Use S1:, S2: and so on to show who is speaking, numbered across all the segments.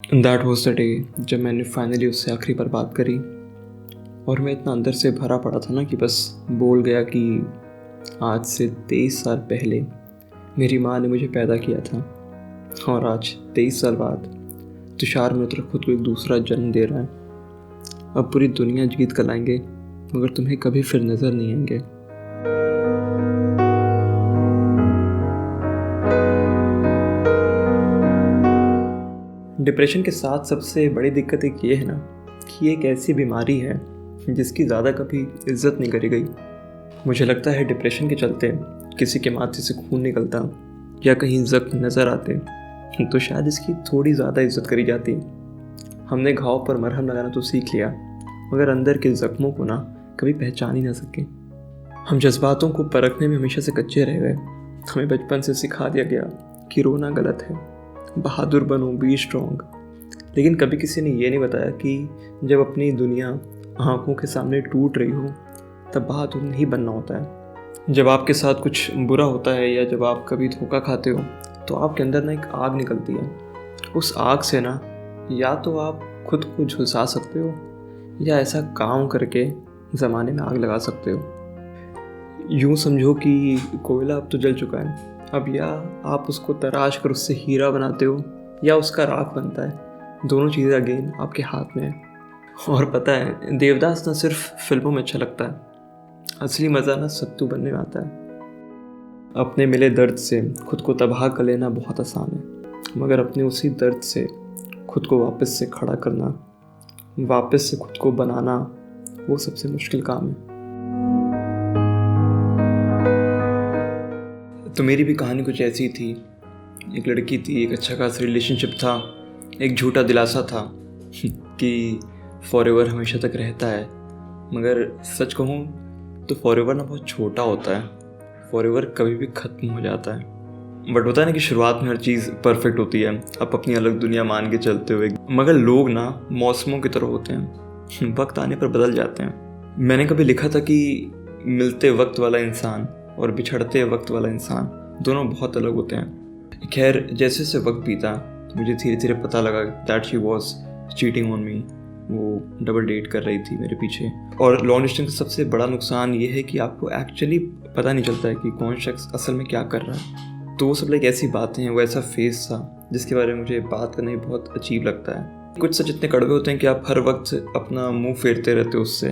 S1: That was the day जब मैंने finally उससे आखिरी बार बात करी। और मैं इतना अंदर से भरा पड़ा था ना कि बस बोल गया कि आज से 23 साल पहले मेरी माँ ने मुझे पैदा किया था और आज 23 साल बाद तुषार मित्र खुद को एक दूसरा जन्म दे रहा है। अब पूरी दुनिया जीत कर लाएंगे मगर तुम्हें कभी फिर नज़र नहीं आएंगे। डिप्रेशन के साथ सबसे बड़ी दिक्कत एक ये है ना कि ये एक ऐसी बीमारी है जिसकी ज़्यादा कभी इज्जत नहीं करी गई। मुझे लगता है डिप्रेशन के चलते किसी के माथे से खून निकलता या कहीं जख्म नज़र आते तो शायद इसकी थोड़ी ज़्यादा इज्जत करी जाती। हमने घाव पर मरहम लगाना तो सीख लिया मगर अंदर के ज़ख्मों को ना कभी पहचान ही ना सके। हम जज्बातों को परखने में हमेशा से कच्चे रह गए। हमें बचपन से सिखा दिया गया कि रोना गलत है, बहादुर बनो, बी स्ट्रॉन्ग। लेकिन कभी किसी ने ये नहीं बताया कि जब अपनी दुनिया आंखों के सामने टूट रही हो तब बहादुर नहीं बनना होता है। जब आपके साथ कुछ बुरा होता है या जब आप कभी धोखा खाते हो तो आपके अंदर ना एक आग निकलती है। उस आग से ना या तो आप खुद को झुलसा सकते हो या ऐसा काम करके ज़माने में आग लगा सकते हो। यूँ समझो कि कोयला अब तो जल चुका है, अब या आप उसको तराश कर उससे हीरा बनाते हो या उसका राख बनता है। दोनों चीज़ें अगेन आपके हाथ में है। और पता है, देवदास ना सिर्फ फिल्मों में अच्छा लगता है, असली मज़ा ना सत्तू बनने में आता है। अपने मिले दर्द से खुद को तबाह कर लेना बहुत आसान है मगर अपने उसी दर्द से खुद को वापस से खड़ा करना, वापस से खुद को बनाना, वो सबसे मुश्किल काम है। तो मेरी भी कहानी कुछ ऐसी ही थी। एक लड़की थी, एक अच्छा खासा रिलेशनशिप था, एक झूठा दिलासा था कि फॉरएवर हमेशा तक रहता है। मगर सच कहूँ तो फॉरएवर ना बहुत छोटा होता है, फॉरएवर कभी भी ख़त्म हो जाता है। बट होता है ना कि शुरुआत में हर चीज़ परफेक्ट होती है, आप अपनी अलग दुनिया मान के चलते हुए। मगर लोग ना मौसमों की तरह होते हैं, वक्त आने पर बदल जाते हैं। मैंने कभी लिखा था कि मिलते वक्त वाला इंसान और बिछड़ते वक्त वाला इंसान दोनों बहुत अलग होते हैं। खैर, जैसे जैसे वक्त बीता मुझे धीरे धीरे पता लगा that she was cheating on me. वो डबल डेट कर रही थी मेरे पीछे। और लॉन्ग डिस्टेंस का सबसे बड़ा नुकसान ये है कि आपको एक्चुअली पता नहीं चलता है कि कौन शख्स असल में क्या कर रहा है। तो वो सब लाइक ऐसी बातें हैं, वो ऐसा फेस था जिसके बारे में मुझे बात करना ही बहुत अजीब लगता है। कुछ सच इतने कड़वे होते हैं कि आप हर वक्त अपना मुंह फेरते रहते हो उससे।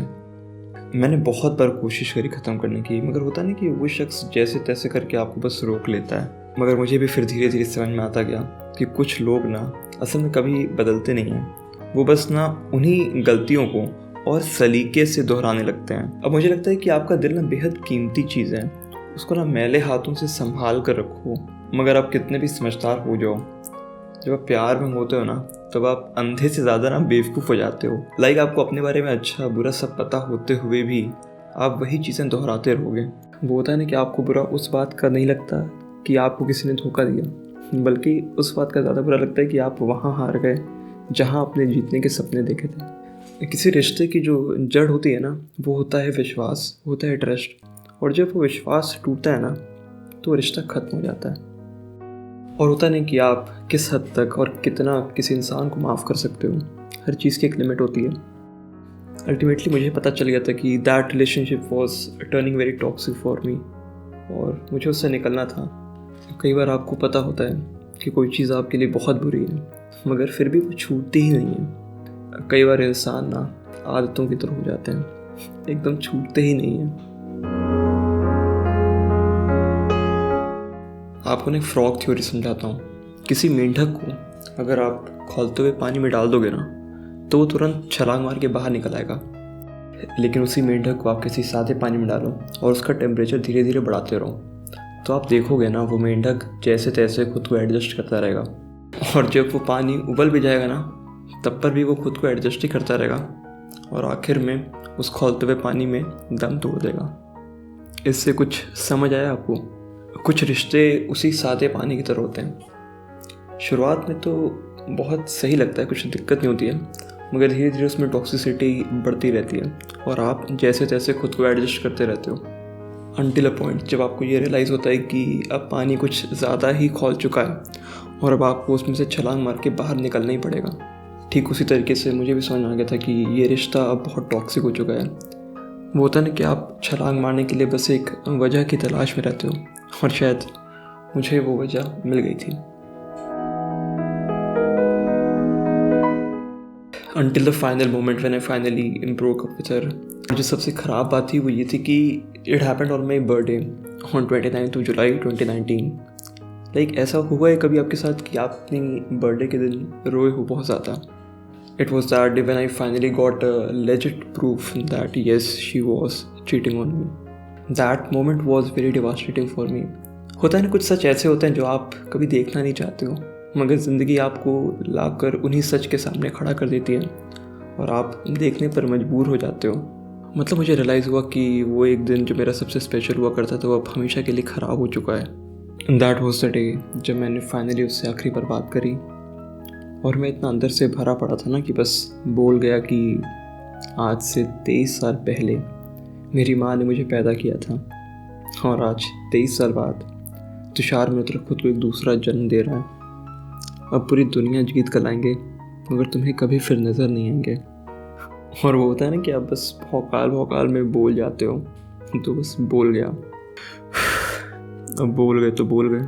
S1: मैंने बहुत बार कोशिश करी ख़त्म करने की, मगर होता नहीं कि वो शख्स जैसे तैसे करके आपको बस रोक लेता है। मगर मुझे भी फिर धीरे धीरे समझ में आता गया कि कुछ लोग ना असल में कभी बदलते नहीं हैं, वो बस ना उन्हीं गलतियों को और सलीके से दोहराने लगते हैं। अब मुझे लगता है कि आपका दिल ना बेहद कीमती चीज़ है, उसको ना मैले हाथों से संभाल कर रखो। मगर आप कितने भी समझदार हो जाओ, जब आप प्यार में होते हो ना तब आप अंधे से ज़्यादा ना बेवकूफ़ हो जाते हो। लाइक आपको अपने बारे में अच्छा बुरा सब पता होते हुए भी आप वही चीज़ें दोहराते रहोगे। वो होता है ना कि आपको बुरा उस बात का नहीं लगता कि आपको किसी ने धोखा दिया, बल्कि उस बात का ज़्यादा बुरा लगता है कि आप वहाँ हार गए जहाँ आपने जीतने के सपने देखे थे। किसी रिश्ते की जो जड़ होती है ना वो होता है विश्वास, होता है ट्रस्ट। और जब वो विश्वास टूटता है ना तो रिश्ता ख़त्म हो जाता है। और होता नहीं कि आप किस हद तक और कितना किसी इंसान को माफ़ कर सकते हो। हर चीज़ की एक लिमिट होती है। अल्टीमेटली मुझे पता चल गया था कि that relationship was turning very toxic for me और मुझे उससे निकलना था। कई बार आपको पता होता है कि कोई चीज़ आपके लिए बहुत बुरी है मगर फिर भी वो छूटती ही नहीं है। कई बार इंसान ना आदतों की तरह हो जाते हैं, एकदम छूटते ही नहीं हैं। आपको ना एक फ्रॉग थ्योरी समझाता हूँ। किसी मेंढक को अगर आप खौलते हुए पानी में डाल दोगे ना तो वो तुरंत छलांग मार के बाहर निकल आएगा। लेकिन उसी मेंढक को आप किसी सादे पानी में डालो और उसका टेम्परेचर धीरे धीरे बढ़ाते रहो तो आप देखोगे ना वो मेंढक जैसे तैसे खुद को एडजस्ट करता रहेगा। और जब वो पानी उबल भी जाएगा ना तब पर भी वो खुद को एडजस्ट ही करता रहेगा और आखिर में उस खौलते हुए पानी में दम तोड़ देगा। इससे कुछ समझ आया आपको? कुछ रिश्ते उसी सादे पानी की तरह होते हैं। शुरुआत में तो बहुत सही लगता है, कुछ दिक्कत नहीं होती है, मगर धीरे धीरे उसमें टॉक्सिसिटी बढ़ती रहती है और आप जैसे तैसे खुद को एडजस्ट करते रहते हो। अनटिल अ पॉइंट जब आपको ये रियलाइज़ होता है कि अब पानी कुछ ज़्यादा ही खौल चुका है और अब आपको उसमें से छलांग मार के बाहर निकलना ही पड़ेगा। ठीक उसी तरीके से मुझे भी समझ में आ गया था कि ये रिश्ता अब बहुत टॉक्सिक हो चुका है। वो होता है ना कि आप छलांग मारने के लिए बस एक वजह की तलाश में रहते हो, और शायद मुझे वो वजह मिल गई थी। Until the final moment when I finally broke up with her. जो सबसे ख़राब बात थी वो ये थी कि it happened on my birthday on 29th of July 2019. Like ऐसा हुआ है कभी आपके साथ कि आप अपनी बर्थडे के दिन रोए हो बहुत ज़्यादा? It was that day when I finally got a legit proof that yes, she was cheating on me. That moment was very devastating for me. होता है ना, कुछ सच ऐसे होते हैं जो आप कभी देखना नहीं चाहते हो, मगर ज़िंदगी आपको लाकर उन्हीं सच के सामने खड़ा कर देती है और आप देखने पर मजबूर हो जाते हो। मतलब मुझे रियलाइज़ हुआ कि वो एक दिन जो मेरा सबसे स्पेशल हुआ करता था वो अब हमेशा के लिए ख़राब हो चुका है। दैट वॉज द डे जब मैंने फाइनली उससे आखिरी बार बात करी, और मैं इतना अंदर से भरा पड़ा था ना कि बस बोल गया कि आज से 23 साल पहले मेरी माँ ने मुझे पैदा किया था, और आज 23 साल बाद तुषार मित्र खुद को एक दूसरा जन्म दे रहा है। अब पूरी दुनिया गीत गलाएंगे मगर तुम्हें कभी फिर नज़र नहीं आएंगे। और वो होता है ना कि आप बस भौकाल में बोल जाते हो, तो बस बोल गया। अब बोल गए तो बोल गए।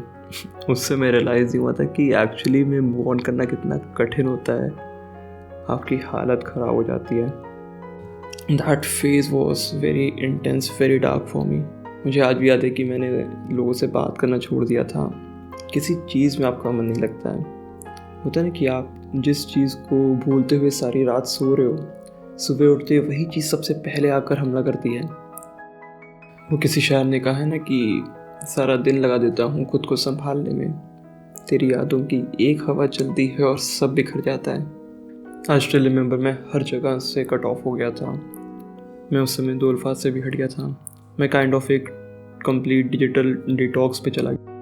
S1: उससे मैं रियलाइज़ ही हुआ था कि एक्चुअली में मूव ऑन करना कितना कठिन होता है, आपकी हालत ख़राब हो जाती है। That phase was very intense, very dark for me. मुझे आज भी याद है कि मैंने लोगों से बात करना छोड़ दिया था। किसी चीज़ में आपका मन नहीं लगता है। होता है ना कि आप जिस चीज़ को भूलते हुए सारी रात सो रहे हो, सुबह उठते वही चीज़ सबसे पहले आकर हमला करती है। वो किसी शायर ने कहा है ना कि सारा दिन लगा देता हूँ खुद को संभालने में, तेरी यादों की एक हवा चलती है और सब बिखर जाता है। आई स्टिल रिमेंबर, मैं हर जगह से कट ऑफ हो गया था। मैं उस समय 2 अल्फाज से भी हट गया था। मैं काइंड ऑफ एक कंप्लीट डिजिटल डिटॉक्स पे चला गया,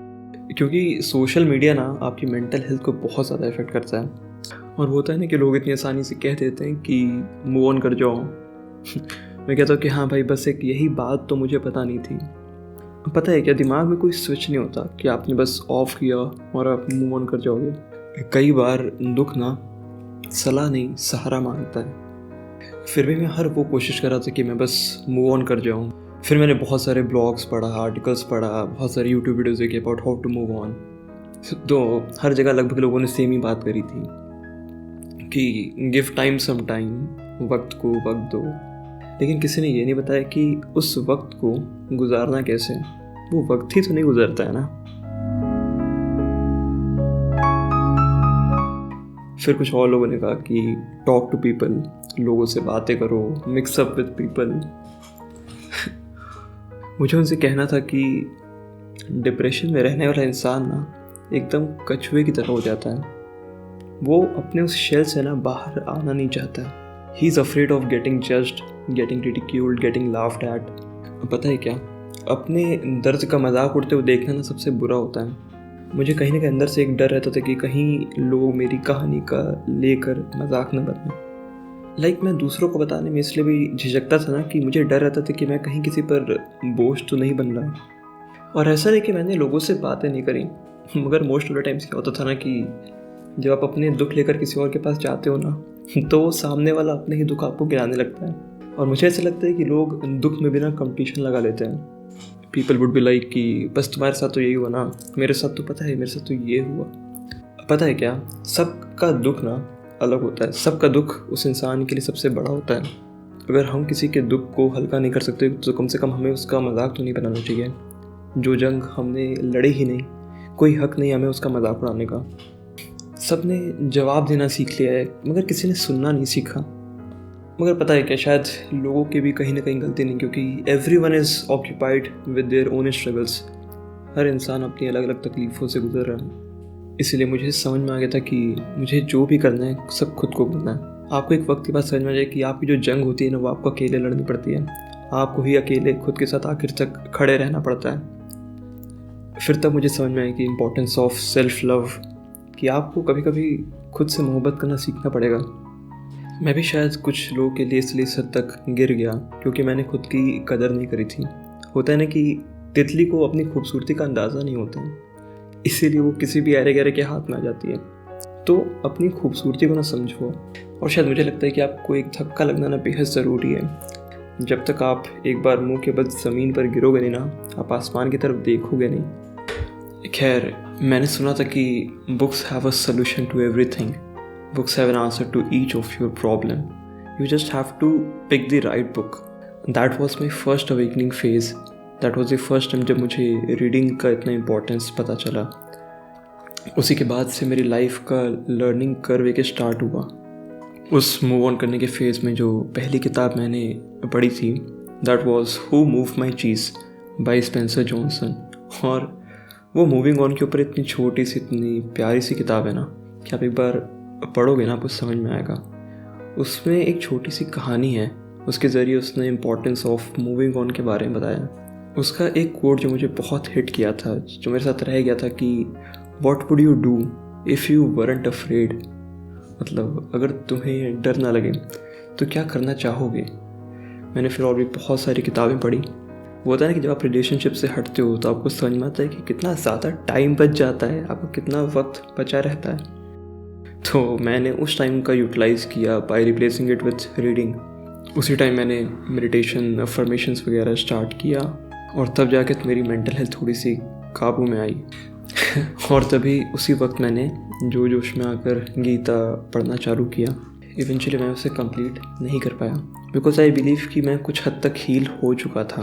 S1: क्योंकि सोशल मीडिया ना आपकी मेंटल हेल्थ को बहुत ज़्यादा इफेक्ट करता है। और होता है ना कि लोग इतनी आसानी से कह देते हैं कि मूव ऑन कर जाओ। मैं कहता हूँ कि हाँ भाई, बस एक यही बात तो मुझे पता नहीं थी। पता है क्या, दिमाग में कोई स्विच नहीं होता कि आपने बस ऑफ किया और आप मूव ऑन कर जाओगे। कई बार दुख ना सलाह नहीं, सहारा मांगता है। फिर भी मैं हर वो कोशिश कर रहा था कि मैं बस मूव ऑन कर जाऊँ। फिर मैंने बहुत सारे ब्लॉग्स पढ़ा, आर्टिकल्स पढ़ा, बहुत सारे यूट्यूब वीडियोज़ देखे about how to move on. तो हर जगह लगभग लोगों ने सेम ही बात करी थी कि गिव टाइम सम टाइम, वक्त को वक्त दो। लेकिन किसी ने ये नहीं बताया कि उस वक्त को गुजारना कैसे। वो वक्त ही तो नहीं गुजरता है ना। फिर कुछ और लोगों ने कहा कि टॉक टू पीपल, लोगों से बातें करो, मिक्स अप विद पीपल। मुझे उनसे कहना था कि डिप्रेशन में रहने वाला इंसान ना एकदम कछुए की तरह हो जाता है। वो अपने उस शेल से ना बाहर आना नहीं चाहता। He is afraid of getting judged, getting ridiculed, getting laughed eight. पता है क्या, अपने दर्द का मजाक उड़ते हुए देखना ना सबसे बुरा होता है। मुझे कहीं ना कहीं अंदर से एक डर रहता था कि कहीं लोग मेरी कहानी का लेकर मजाक न बनाएं। लाइक मैं दूसरों को बताने में इसलिए भी झिझकता था ना कि मुझे डर रहता था कि मैं कहीं किसी पर बोझ तो नहीं बन रहा। और ऐसा नहीं कि मैंने लोगों से बातें नहीं करी, मगर मोस्ट ऑफ द टाइम्स क्या होता था ना कि जब आप अपने दुख लेकर किसी और के पास जाते हो ना, तो वो सामने वाला अपने ही दुख आपको गिराने लगता है। और मुझे ऐसा लगता है कि लोग दुख में बिना कंपटीशन लगा लेते हैं। पीपल वुड बी लाइक कि बस तुम्हारे साथ तो यही हुआ ना, मेरे साथ तो पता है, मेरे साथ तो ये हुआ। पता है क्या, सबका दुख ना अलग होता है। सबका दुख उस इंसान के लिए सबसे बड़ा होता है। अगर हम किसी के दुख को हल्का नहीं कर सकते तो कम से कम हमें उसका मजाक तो नहीं बनाना चाहिए। जो जंग हमने लड़ी ही नहीं, कोई हक नहीं हमें उसका मजाक उड़ाने का। सब ने जवाब देना सीख लिया है मगर किसी ने सुनना नहीं सीखा। मगर पता है क्या, शायद लोगों की भी कहीं ना कहीं गलती नहीं, क्योंकि everyone is occupied with their own struggles. हर इंसान अपनी अलग अलग तकलीफ़ों से गुजर रहा है। इसलिए मुझे समझ में आ गया था कि मुझे जो भी करना है सब खुद को करना है। आपको एक वक्त के बाद समझ में आ जाए कि आपकी जो जंग होती है ना, वो आपको अकेले लड़नी पड़ती है। आपको ही अकेले खुद के साथ आखिर तक खड़े रहना पड़ता है। फिर तब मुझे समझ में आया कि इम्पोर्टेंस ऑफ सेल्फ लव, कि आपको कभी कभी खुद से मोहब्बत करना सीखना पड़ेगा। मैं भी शायद कुछ लोगों के लिए इसलिए इस हद तक गिर गया क्योंकि मैंने खुद की कदर नहीं करी थी होता है ना कि तितली को अपनी खूबसूरती का अंदाज़ा नहीं होता है, इसीलिए वो किसी भी अरे गहरे के हाथ में आ जाती है। तो अपनी खूबसूरती को ना समझो, और शायद मुझे लगता है कि आपको एक धक्का लगना ना बेहद ज़रूरी है। जब तक आप एक बार मुंह के बल ज़मीन पर गिरोगे नहीं ना, आप आसमान की तरफ देखोगे नहीं। खैर, मैंने सुना था कि books have a solution to everything, books have an answer to each of your problem, you just have to pick the right book. That was my first awakening phase, that was the first time जब मुझे reading का इतना importance पता चला। उसी के बाद से मेरी लाइफ का लर्निंग कर्व एक स्टार्ट हुआ। उस मूव ऑन करने के फेज़ में जो पहली किताब मैंने पढ़ी थी, that was who move my cheese by Spencer Johnson. और वो मूविंग ऑन के ऊपर इतनी छोटी सी, इतनी प्यारी सी किताब है ना कि आप एक बार पढ़ोगे ना आपको समझ में आएगा। उसमें एक छोटी सी कहानी है, उसके ज़रिए उसने इम्पोर्टेंस ऑफ मूविंग ऑन के बारे में बताया। उसका एक कोट जो मुझे बहुत हिट किया था, जो मेरे साथ रह गया था कि What would you do if you weren't afraid? मतलब अगर तुम्हें डर ना लगे तो क्या करना चाहोगे। मैंने फिर और भी बहुत सारी किताबें पढ़ी। वो होता है ना कि जब आप रिलेशनशिप से हटते हो तो आपको समझ में आता है कि कितना ज़्यादा टाइम बच जाता है, आपका कितना वक्त बचा रहता है। तो मैंने उस टाइम का यूटिलाइज़ किया by replacing it with reading. उसी टाइम मैंने मेडिटेशन, अफर्मेशंस वगैरह स्टार्ट किया, और तब जाके तो मेरी मेंटल हेल्थ थोड़ी सी काबू में आई। और तभी उसी वक्त मैंने जोश में आकर गीता पढ़ना चालू किया। इवेंचुअली मैं उसे कंप्लीट नहीं कर पाया, बिकॉज आई बिलीव कि मैं कुछ हद तक हील हो चुका था।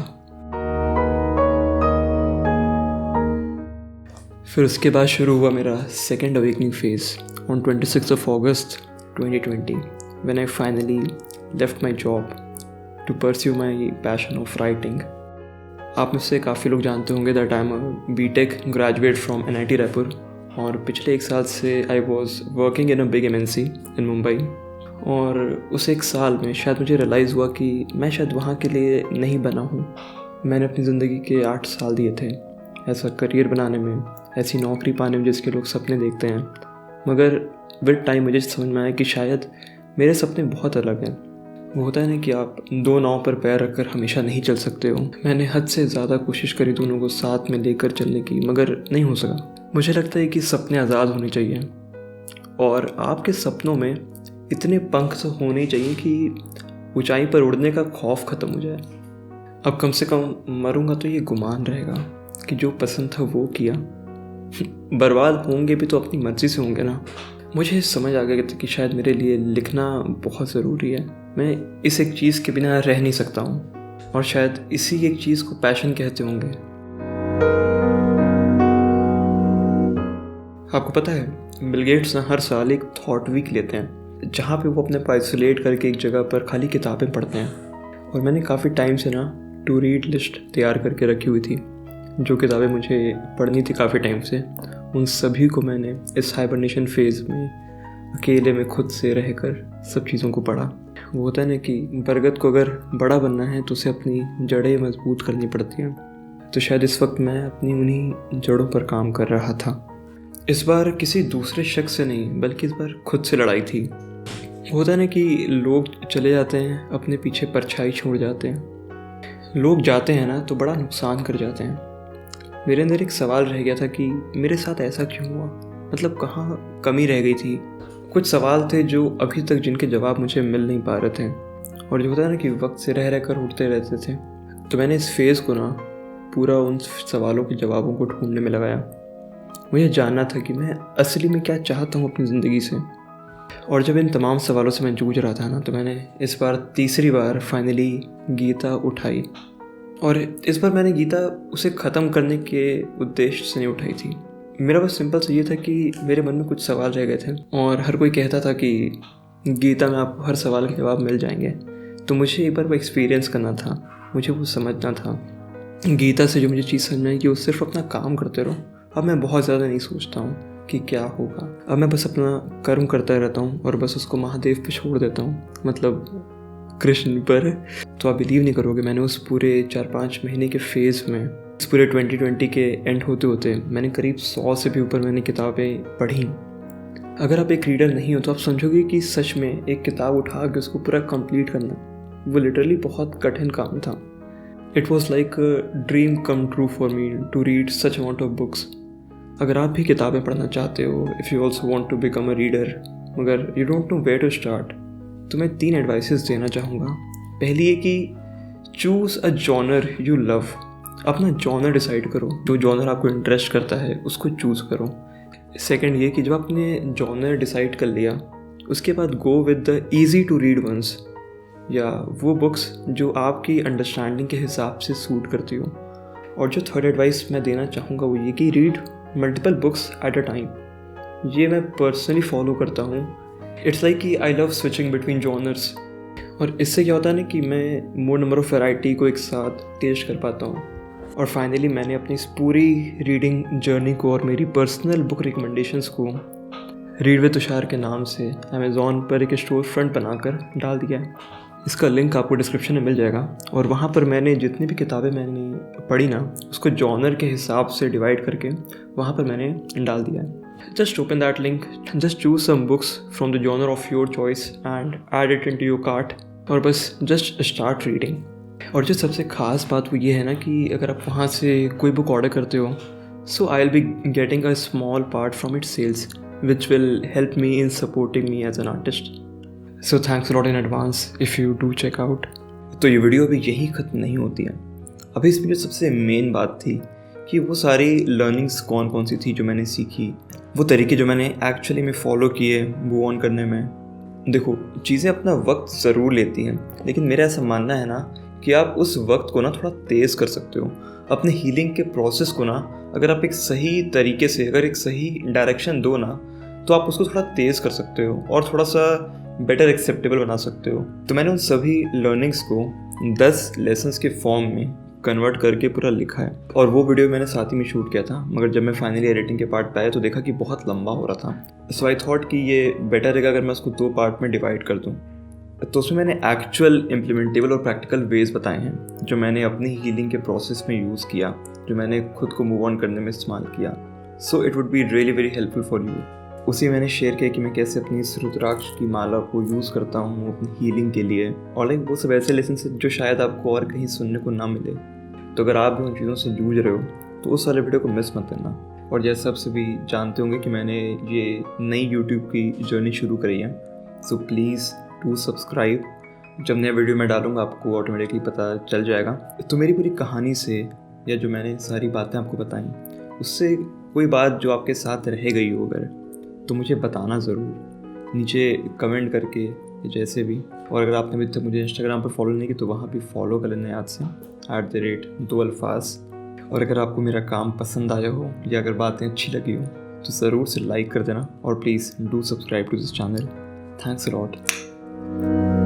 S1: फिर उसके बाद शुरू हुआ मेरा second awakening phase on 26 August 2020 when I finally left my job to pursue my passion of writing. आप में से काफ़ी लोग जानते होंगे that I am a BTech graduate from NIT Raipur, और पिछले 1 साल से I was working in a big MNC in Mumbai. और उस 1 साल में शायद मुझे रियलाइज़ हुआ कि मैं शायद वहाँ के लिए नहीं बना हूँ। मैंने अपनी ज़िंदगी के 8 साल दिए थे ऐसा करियर बनाने में, ऐसी नौकरी पाने में जिसके लोग सपने देखते हैं, मगर विद टाइम मुझे समझ में आया कि शायद मेरे सपने बहुत अलग हैं। वो होता है ना कि आप 2 नाव पर पैर रखकर हमेशा नहीं चल सकते हो। मैंने हद से ज़्यादा कोशिश करी दोनों को साथ में लेकर चलने की, मगर नहीं हो सका। मुझे लगता है कि सपने आज़ाद होने चाहिए, और आपके सपनों में इतने पंख तो होने चाहिए कि ऊंचाई पर उड़ने का खौफ ख़त्म हो जाए। अब कम से कम मरूंगा तो ये गुमान रहेगा कि जो पसंद था वो किया। बर्बाद होंगे भी तो अपनी मर्ज़ी से होंगे ना। मुझे समझ आ गया कि शायद मेरे लिए लिखना बहुत ज़रूरी है। मैं इस एक चीज़ के बिना रह नहीं सकता हूँ, और शायद इसी एक चीज़ को पैशन कहते होंगे। आपको पता है बिल गेट्स हर साल एक थॉट वीक लेते हैं, जहाँ पे वो अपने को आइसोलेट करके एक जगह पर खाली किताबें पढ़ते हैं। और मैंने काफ़ी टाइम से ना टू रीड लिस्ट तैयार करके रखी हुई थी, जो किताबें मुझे पढ़नी थी काफ़ी टाइम से। उन सभी को मैंने इस हाइबरनेशन फेज़ में अकेले में खुद से रहकर सब चीज़ों को पढ़ा। वो होता है ना कि बरगद को अगर बड़ा बनना है तो उसे अपनी जड़ें मजबूत करनी पड़ती हैं। तो शायद इस वक्त मैं अपनी उन्हीं जड़ों पर काम कर रहा था। इस बार किसी दूसरे शख्स से नहीं, बल्कि इस बार खुद से लड़ाई थी। होता है ना कि लोग चले जाते हैं, अपने पीछे परछाई छोड़ जाते हैं। लोग जाते हैं ना तो बड़ा नुकसान कर जाते हैं। मेरे अंदर एक सवाल रह गया था कि मेरे साथ ऐसा क्यों हुआ, मतलब कहाँ कमी रह गई थी। कुछ सवाल थे जो अभी तक जिनके जवाब मुझे मिल नहीं पा रहे थे, और जो होता है ना कि वक्त से रह कर उठते रहते थे। तो मैंने इस फेज़ को ना पूरा उन सवालों के जवाबों को ढूंढने में लगाया। मुझे जानना था कि मैं असली में क्या चाहता हूँ अपनी ज़िंदगी से। और जब इन तमाम सवालों से मैं जूझ रहा था ना, तो मैंने इस बार तीसरी बार फाइनली गीता उठाई। और इस बार मैंने गीता उसे ख़त्म करने के उद्देश्य से नहीं उठाई थी। मेरा बस सिंपल सा ये था कि मेरे मन में कुछ सवाल रह गए थे, और हर कोई कहता था कि गीता में आपको हर सवाल के जवाब मिल जाएंगे। तो मुझे एक बार वो एक्सपीरियंस करना था, मुझे वो समझना था। गीता से जो मुझे चीज़ समझ में आई कि वो सिर्फ अपना काम करते रहो। अब मैं बहुत ज़्यादा नहीं सोचता हूँ कि क्या होगा। अब मैं बस अपना कर्म करता रहता हूँ और बस उसको महादेव पे छोड़ देता हूँ, मतलब कृष्ण पर। तो आप बिलीव नहीं करोगे, मैंने उस पूरे 4-5 महीने के फेज़ में, इस पूरे 2020 के एंड होते होते मैंने करीब 100 से भी ऊपर मैंने किताबें पढ़ी। अगर आप एक रीडर नहीं हो तो आप समझोगे कि सच में एक किताब उठा के उसको पूरा कंप्लीट करना वो लिटरली बहुत कठिन काम था। It was like a dream come true for me to read such amount of books. अगर आप भी किताबें पढ़ना चाहते हो, if you also want to become a reader, मगर you don't know where to start, तो मैं 3 एडवाइसेस देना चाहूँगा। पहली है कि choose a genre you love. अपना जॉनर डिसाइड करो, जो जॉनर आपको इंटरेस्ट करता है उसको चूज़ करो। सेकंड ये कि जब आपने जॉनर डिसाइड कर लिया, उसके बाद go with the easy to read ones, या वो बुक्स जो आपकी अंडरस्टैंडिंग के हिसाब से सूट करती हो। और जो थर्ड एडवाइस मैं देना चाहूँगा वो ये कि read multiple books at a time. ये मैं पर्सनली फॉलो करता हूँ। इट्स लाइक कि I love switching between genres, और इससे क्या होता है ना कि मैं मोर नंबर ऑफ वैरायटी को एक साथ टेस्ट कर पाता हूँ। और फाइनली मैंने अपनी इस पूरी रीडिंग जर्नी को और मेरी पर्सनल बुक रिकमेंडेशंस को रीड विद तुषार के नाम से अमेज़ॉन पर एक स्टोर फ्रंट बनाकर डाल दिया है। इसका लिंक आपको डिस्क्रिप्शन में मिल जाएगा, और वहाँ पर मैंने जितनी भी किताबें मैंने पढ़ी ना, उसको जॉनर के हिसाब से डिवाइड करके वहाँ पर मैंने डाल दिया है। Just open that link, just choose some books from the genre of your choice and add it into your cart, और बस just start reading। और जो सबसे ख़ास बात वो ये है ना कि अगर आप वहाँ से कोई बुक ऑर्डर करते हो, so I'll be getting a small part from its sales, which will help me in supporting me as an artist. So thanks a lot in advance if you do check out। तो ये video अभी यही ख़त्म नहीं होती है। अभी इसमें जो सबसे मेन बात थी कि वो सारी लर्निंग्स कौन कौन सी थी जो मैंने सीखी, वो तरीके जो मैंने एक्चुअली में फ़ॉलो किए मूव ऑन करने में। देखो, चीज़ें अपना वक्त ज़रूर लेती हैं, लेकिन मेरा ऐसा मानना है ना कि आप उस वक्त को ना थोड़ा तेज़ कर सकते हो। अपने हीलिंग के प्रोसेस को ना अगर आप एक सही तरीके से, अगर एक सही डायरेक्शन दो ना, तो आप उसको थोड़ा तेज़ कर सकते हो और थोड़ा सा बेटर एक्सेप्टेबल बना सकते हो। तो मैंने उन सभी लर्निंग्स को 10 लेसन्स के फॉर्म में कन्वर्ट करके पूरा लिखा है, और वो वीडियो मैंने साथ ही में शूट किया था, मगर जब मैं फाइनली एडिटिंग के पार्ट पे आया तो देखा कि बहुत लंबा हो रहा था। सो आई थॉट कि ये बेटर रहेगा अगर मैं उसको 2 पार्ट में डिवाइड कर दूँ। तो उसमें मैंने एक्चुअल इम्प्लीमेंटेबल और प्रैक्टिकल वेज बताए हैं जो मैंने अपनी हीलिंग के प्रोसेस में यूज़ किया, जो मैंने खुद को मूव ऑन करने में इस्तेमाल किया। So it would be really very helpful for you. उसी मैंने शेयर किया कि मैं कैसे अपनी इस रुद्राक्ष की माला को यूज़ करता हूँ अपनी हीलिंग के लिए, और लाइक वो सब ऐसे लेसन से जो शायद आपको और कहीं सुनने को ना मिले। तो अगर आप भी उन चीज़ों से जूझ रहे हो तो उस वाले वीडियो को मिस मत करना। और जैसे आप सभी जानते होंगे कि मैंने ये नई यूट्यूब की जर्नी शुरू करी है, सो प्लीज़ डू सब्सक्राइब। जब नया वीडियो मैं डालूँगा आपको ऑटोमेटिकली पता चल जाएगा। तो मेरी पूरी कहानी से, या जो मैंने सारी बातें आपको बताई, उससे कोई बात जो आपके साथ रह गई हो अगर, तो मुझे बताना ज़रूर नीचे कमेंट करके, जैसे भी। और अगर आपने अभी तक मुझे इंस्टाग्राम पर फॉलो नहीं किया तो वहाँ भी फॉलो कर लेना याद से, @2alfaz। और अगर आपको मेरा काम पसंद आया हो या अगर बातें अच्छी लगी हो तो ज़रूर से लाइक कर देना, और please do subscribe to this channel. Thanks a lot.